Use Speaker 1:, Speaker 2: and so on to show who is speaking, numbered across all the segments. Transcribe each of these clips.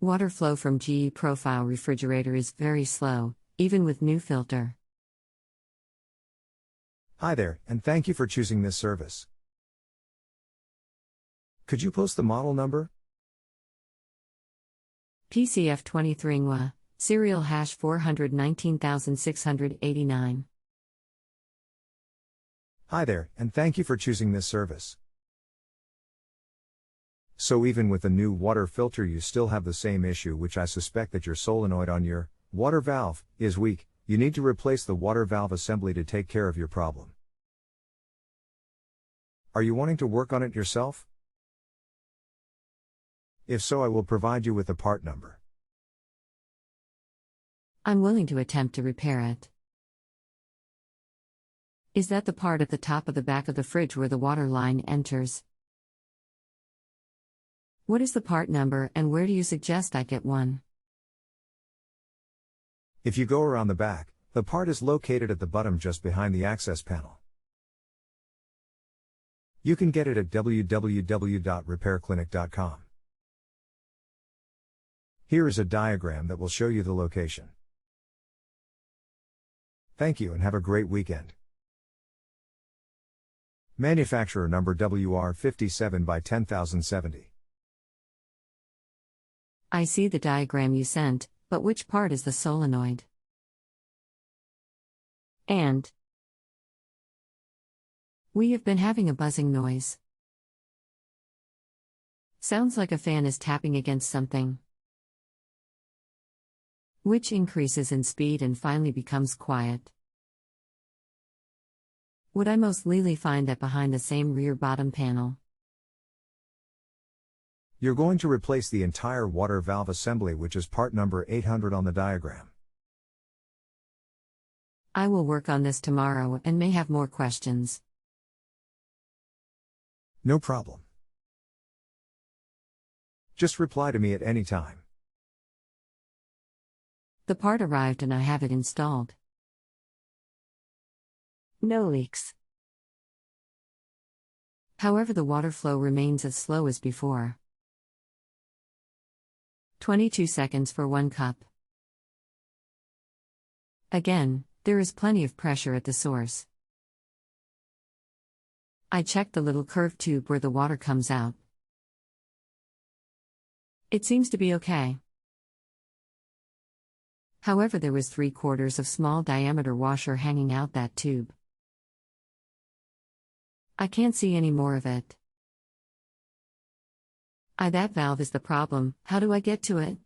Speaker 1: Water flow from GE Profile refrigerator is very slow, even with new filter.
Speaker 2: Hi there, and thank you for choosing this service. Could you post the model number?
Speaker 1: PCF23 NWA, serial hash 419689.
Speaker 2: Hi there, and thank you for choosing this service. So even with the new water filter you still have the same issue, which I suspect that your solenoid on your water valve is weak. You need to replace the water valve assembly to take care of your problem. Are you wanting to work on it yourself? If so, I will provide you with the part number.
Speaker 1: I'm willing to attempt to repair it. Is that the part at the top of the back of the fridge where the water line enters? What is the part number and where do you suggest I get one?
Speaker 2: If you go around the back, the part is located at the bottom just behind the access panel. You can get it at www.repairclinic.com. Here is a diagram that will show you the location. Thank you and have a great weekend. Manufacturer number WR57 by 10070.
Speaker 1: I see the diagram you sent, but which part is the solenoid? And we have been having a buzzing noise. Sounds like a fan is tapping against something, which increases in speed and finally becomes quiet. Would I most likely find that behind the same rear bottom panel?
Speaker 2: You're going to replace the entire water valve assembly, which is part number 800 on the diagram.
Speaker 1: I will work on this tomorrow and may have more questions.
Speaker 2: No problem. Just reply to me at any time.
Speaker 1: The part arrived and I have it installed. No leaks. However, the water flow remains as slow as before. 22 seconds for 1 cup. Again, there is plenty of pressure at the source. I checked the little curved tube where the water comes out. It seems to be okay. However, there was 3/4 of small diameter washer hanging out that tube. I can't see any more of it. That valve is the problem. How do I get to it?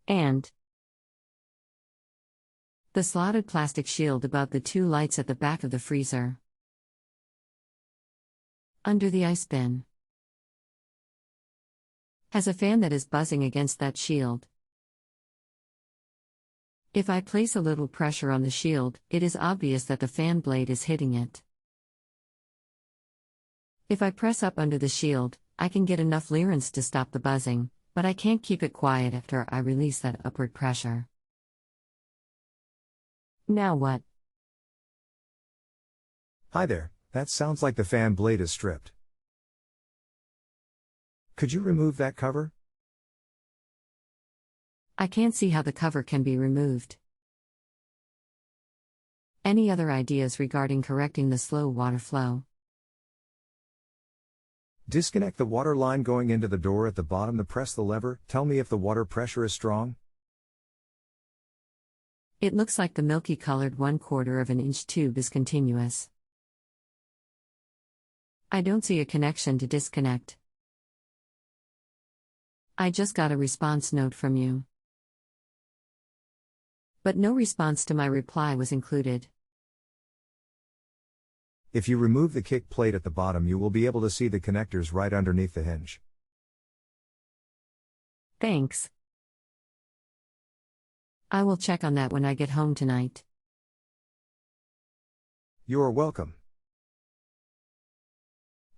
Speaker 1: And the slotted plastic shield above the 2 lights at the back of the freezer. Under the ice bin. Has a fan that is buzzing against that shield. If I place a little pressure on the shield, it is obvious that the fan blade is hitting it. If I press up under the shield, I can get enough clearance to stop the buzzing, but I can't keep it quiet after I release that upward pressure. Now what?
Speaker 2: Hi there, that sounds like the fan blade is stripped. Could you remove that cover?
Speaker 1: I can't see how the cover can be removed. Any other ideas regarding correcting the slow water flow?
Speaker 2: Disconnect the water line going into the door at the bottom to press the lever. Tell me if the water pressure is strong.
Speaker 1: It looks like the milky colored 1/4 of an inch tube is continuous. I don't see a connection to disconnect. I just got a response note from you. But no response to my reply was included.
Speaker 2: If you remove the kick plate at the bottom, you will be able to see the connectors right underneath the hinge.
Speaker 1: Thanks. I will check on that when I get home tonight.
Speaker 2: You are welcome.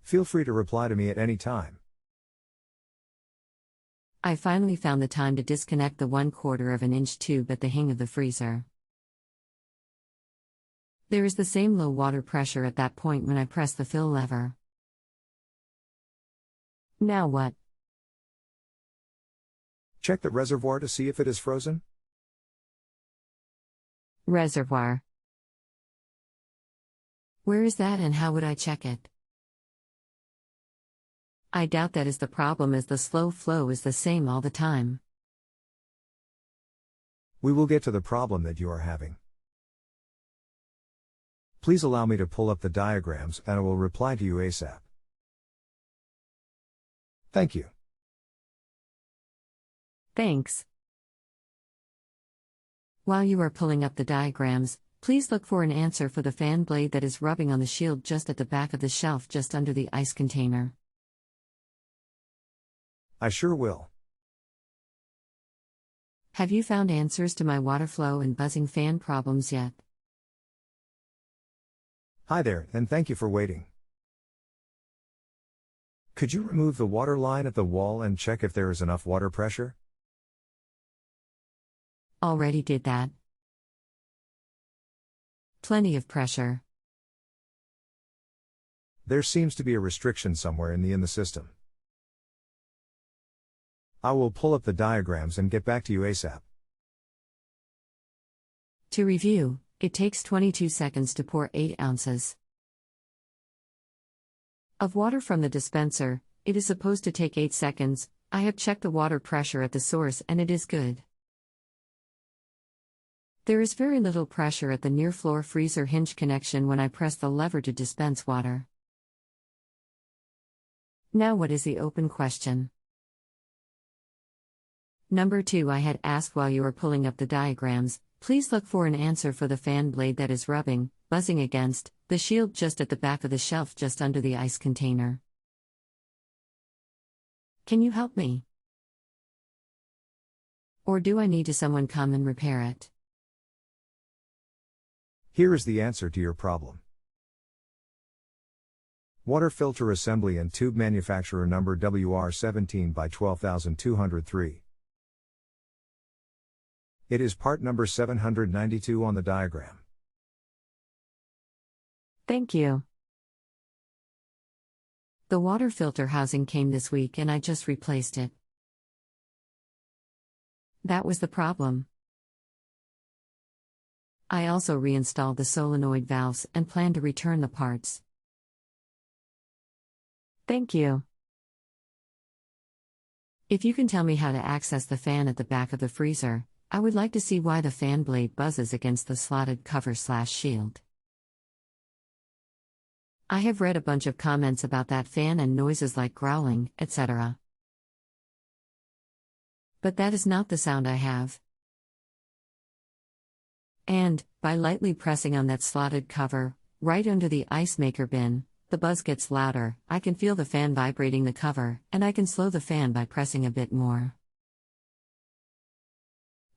Speaker 2: Feel free to reply to me at any time.
Speaker 1: I finally found the time to disconnect the 1/4 of an inch tube at the hinge of the freezer. There is the same low water pressure at that point when I press the fill lever. Now what?
Speaker 2: Check the reservoir to see if it is frozen.
Speaker 1: Reservoir. Where is that and how would I check it? I doubt that is the problem, as the slow flow is the same all the time.
Speaker 2: We will get to the problem that you are having. Please allow me to pull up the diagrams and I will reply to you ASAP. Thank you.
Speaker 1: Thanks. While you are pulling up the diagrams, please look for an answer for the fan blade that is rubbing on the shield just at the back of the shelf just under the ice container.
Speaker 2: I sure will.
Speaker 1: Have you found answers to my water flow and buzzing fan problems yet?
Speaker 2: Hi there, and thank you for waiting. Could you remove the water line at the wall and check if there is enough water pressure?
Speaker 1: Already did that. Plenty of pressure.
Speaker 2: There seems to be a restriction somewhere in the system. I will pull up the diagrams and get back to you ASAP.
Speaker 1: To review, it takes 22 seconds to pour 8 ounces of water from the dispenser. It is supposed to take 8 seconds. I have checked the water pressure at the source and it is good. There is very little pressure at the near-floor freezer hinge connection when I press the lever to dispense water. Now what is the open question? Number 2, I had asked while you were pulling up the diagrams, please look for an answer for the fan blade that is rubbing, buzzing against, the shield just at the back of the shelf just under the ice container. Can you help me? Or do I need someone come and repair it?
Speaker 2: Here is the answer to your problem. Water filter assembly and tube manufacturer number WR17 by 12203. It is part number 792 on the diagram.
Speaker 1: Thank you. The water filter housing came this week and I just replaced it. That was the problem. I also reinstalled the solenoid valves and plan to return the parts. Thank you. If you can tell me how to access the fan at the back of the freezer, I would like to see why the fan blade buzzes against the slotted cover/shield. I have read a bunch of comments about that fan and noises like growling, etc. But that is not the sound I have. And, by lightly pressing on that slotted cover, right under the ice maker bin, the buzz gets louder. I can feel the fan vibrating the cover, and I can slow the fan by pressing a bit more.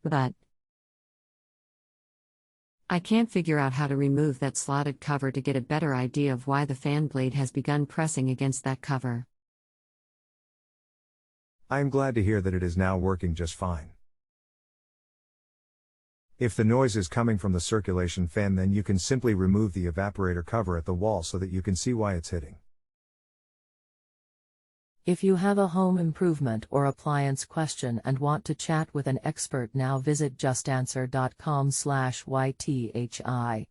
Speaker 1: But I can't figure out how to remove that slotted cover to get a better idea of why the fan blade has begun pressing against that cover.
Speaker 2: I am glad to hear that it is now working just fine. If the noise is coming from the circulation fan, then you can simply remove the evaporator cover at the wall so that you can see why it's hitting.
Speaker 3: If you have a home improvement or appliance question and want to chat with an expert now, visit JustAnswer.com/YTHI.